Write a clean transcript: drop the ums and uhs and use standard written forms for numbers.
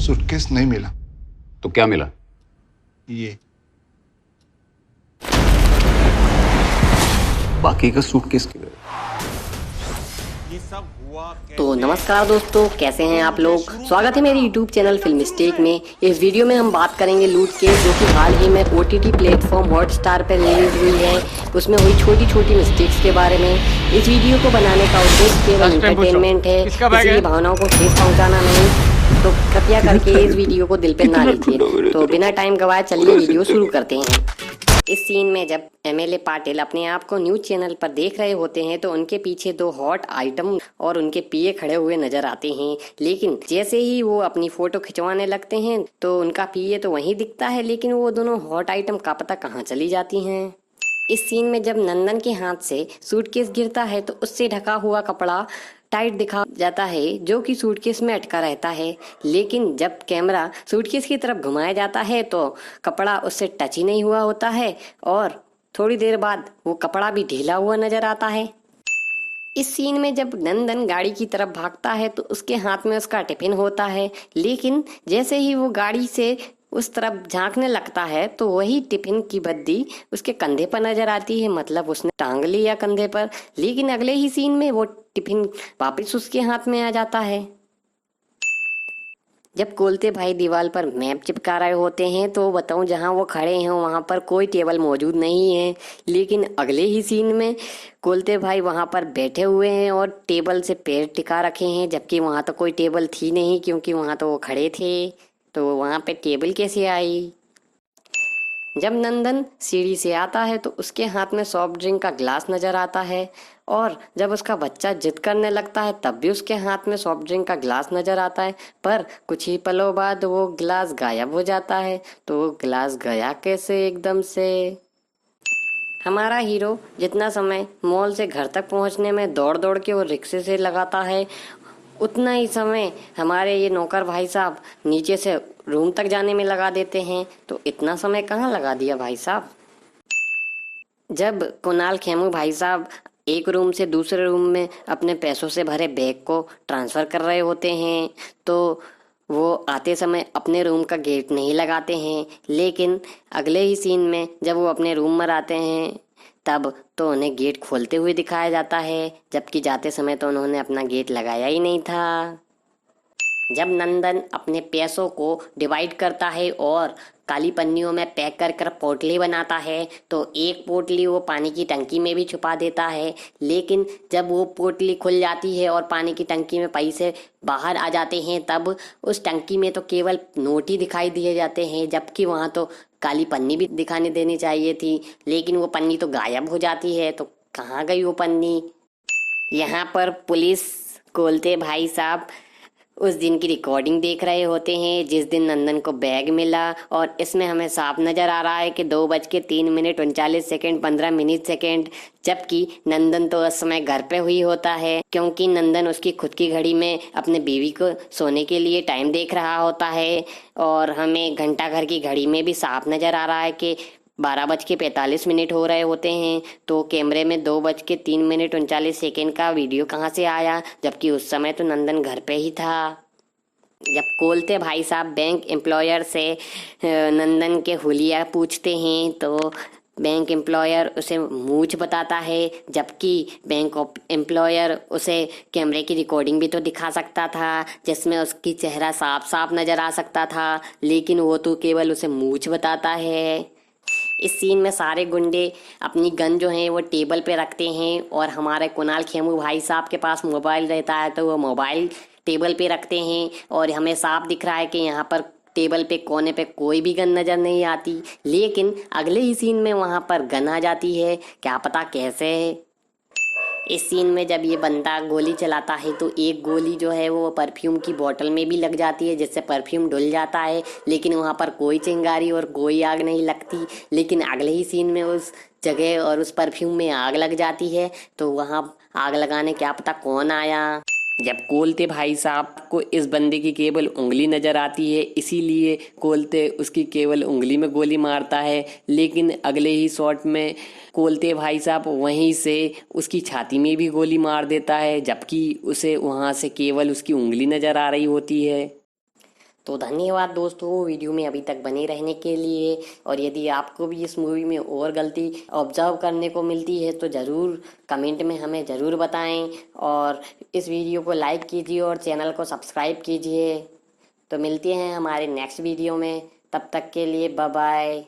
Suitcase नहीं मिला। तो क्या मिला? ये बाकी का सूटकेस किधर? तो नमस्कार दोस्तों, कैसे हैं आप लोग। स्वागत है मेरे YouTube चैनल फिल्म मिस्टेक में। इस वीडियो में हम बात करेंगे लूट केस, जो कि हाल ही में OTT प्लेटफॉर्म हॉटस्टार पर रिलीज हुई है। उसमें हुई छोटी छोटी मिस्टेक्स के बारे में। इस वीडियो को बनाने का उद्देश्य केवल एंटरटेनमेंट है, इसलिए भावनाओं को ठेस पहुंचाना नहीं। तो कृपया करके इस वीडियो को दिल पे ना लीजिए। तो बिना टाइम गवाए चलिए वीडियो शुरू करते हैं। इस सीन में जब MLA पाटिल अपने आप को न्यूज चैनल पर देख रहे होते हैं तो उनके पीछे दो हॉट आइटम और उनके पीए खड़े हुए नजर आते हैं। लेकिन जैसे ही वो अपनी फोटो खिंचवाने लगते हैं तो उनका पीए तो वहीं दिखता है, लेकिन वो दोनों हॉट आइटम का पता कहाँ चली जाती हैं। इस सीन में जब नंदन के हाथ से सूटकेस गिरता है तो उससे ढका हुआ कपड़ा टाइट दिखा जाता है, जो कि सूटकेस में अटका रहता है। लेकिन जब कैमरा सूटकेस की तरफ घुमाया जाता है तो कपड़ा उससे टच ही नहीं हुआ होता है और थोड़ी देर बाद वो कपड़ा भी ढीला हुआ नजर आता है। इस सीन में जब नंदन गाड़ी की तरफ भागता है तो उसके हाथ में उसका टिफिन होता है, लेकिन जैसे ही वो गाड़ी से उस तरफ झांकने लगता है तो वही टिफिन की बद्दी उसके कंधे पर नजर आती है। मतलब उसने टांग लिया कंधे पर, लेकिन अगले ही सीन में वो टिफिन वापस उसके हाथ में आ जाता है। जब कोलते भाई दीवार पर मैप चिपका रहे होते हैं तो बताऊं, जहां वो खड़े हैं वहां पर कोई टेबल मौजूद नहीं है, लेकिन अगले ही सीन में कोलते भाई वहां पर बैठे हुए हैं और टेबल से पैर टिका रखे हैं, जबकि वहां तो कोई टेबल थी नहीं, क्योंकि वहां तो वो खड़े थे। तो वहां पे टेबल कैसे आई। जब नंदन सीढ़ी से आता है तो उसके हाथ में सॉफ्ट ड्रिंक का ग्लास नजर आता है, और जब उसका बच्चा जिद करने लगता है तब भी उसके हाथ में सॉफ्ट ड्रिंक का ग्लास नजर आता है। पर कुछ ही पलों बाद वो ग्लास गायब हो जाता है। तो वो ग्लास गया कैसे एकदम से। हमारा हीरो जितना समय मॉल से घर तक पहुंचने में दौड़ दौड़ के वो रिक्शे से लगाता है, उतना ही समय हमारे ये नौकर भाई साहब नीचे से रूम तक जाने में लगा देते हैं। तो इतना समय कहाँ लगा दिया भाई साहब। जब कुणाल खेमू भाई साहब एक रूम से दूसरे रूम में अपने पैसों से भरे बैग को ट्रांसफर कर रहे होते हैं तो वो आते समय अपने रूम का गेट नहीं लगाते हैं, लेकिन अगले ही सीन में जब वो अपने रूम में आते हैं तब तो उन्हें गेट खोलते हुए दिखाया जाता है, जबकि जाते समय तो उन्होंने अपना गेट लगाया ही नहीं था। जब नंदन अपने पैसों को डिवाइड करता है और काली पन्नियों में पैक कर कर पोटली बनाता है तो एक पोटली वो पानी की टंकी में भी छुपा देता है, लेकिन जब वो पोटली खुल जाती है और पानी की टंकी में पैसे बाहर आ जाते हैं तब उस टंकी में तो केवल नोट ही दिखाई दिए जाते हैं, जबकि वहाँ तो काली पन्नी भी दिखाने देनी चाहिए थी, लेकिन वो पन्नी तो गायब हो जाती है। तो कहाँ गई वो पन्नी। यहाँ पर पुलिस कोलते भाई साहब उस दिन की रिकॉर्डिंग देख रहे होते हैं जिस दिन नंदन को बैग मिला, और इसमें हमें साफ नजर आ रहा है कि 2:03:39 15 सेकेंड, जबकि नंदन तो उस समय घर पे हुई होता है, क्योंकि नंदन उसकी खुद की घड़ी में अपने बीवी को सोने के लिए टाइम देख रहा होता है। और हमें घंटाघर की घड़ी में भी साफ नजर आ रहा है कि 12:45 हो रहे होते हैं। तो कैमरे में 2:03:39 का वीडियो कहाँ से आया, जबकि उस समय तो नंदन घर पे ही था। जब कोलते भाई साहब बैंक एम्प्लॉयर से नंदन के हुलिया पूछते हैं तो बैंक एम्प्लॉयर उसे मूंछ बताता है, जबकि बैंक एम्प्लॉयर उसे कैमरे की रिकॉर्डिंग भी तो दिखा सकता था जिसमें उसकी चेहरा साफ साफ नजर आ सकता था, लेकिन वो तो केवल उसे मूंछ बताता है। इस सीन में सारे गुंडे अपनी गन जो है वो टेबल पे रखते हैं और हमारे कुणाल खेमू भाई साहब के पास मोबाइल रहता है तो वो मोबाइल टेबल पे रखते हैं, और हमें साफ दिख रहा है कि यहाँ पर टेबल पे कोने पे कोई भी गन नजर नहीं आती, लेकिन अगले ही सीन में वहाँ पर गन आ जाती है। क्या पता कैसे है। इस सीन में जब ये बंदा गोली चलाता है तो एक गोली जो है वो परफ्यूम की बोतल में भी लग जाती है, जिससे परफ्यूम धुल जाता है, लेकिन वहाँ पर कोई चिंगारी और कोई आग नहीं लगती। लेकिन अगले ही सीन में उस जगह और उस परफ्यूम में आग लग जाती है। तो वहाँ आग लगाने क्या पता कौन आया। जब कोलते भाई साहब को इस बंदे की केवल उंगली नजर आती है, इसीलिए कोलते उसकी केवल उंगली में गोली मारता है, लेकिन अगले ही शॉट में कोलते भाई साहब वहीं से उसकी छाती में भी गोली मार देता है, जबकि उसे वहां से केवल उसकी उंगली नजर आ रही होती है। तो धन्यवाद दोस्तों वीडियो में अभी तक बने रहने के लिए। और यदि आपको भी इस मूवी में और गलती ऑब्जर्व करने को मिलती है तो ज़रूर कमेंट में हमें ज़रूर बताएं और इस वीडियो को लाइक कीजिए और चैनल को सब्सक्राइब कीजिए। तो मिलते हैं हमारे नेक्स्ट वीडियो में, तब तक के लिए बाय बाय।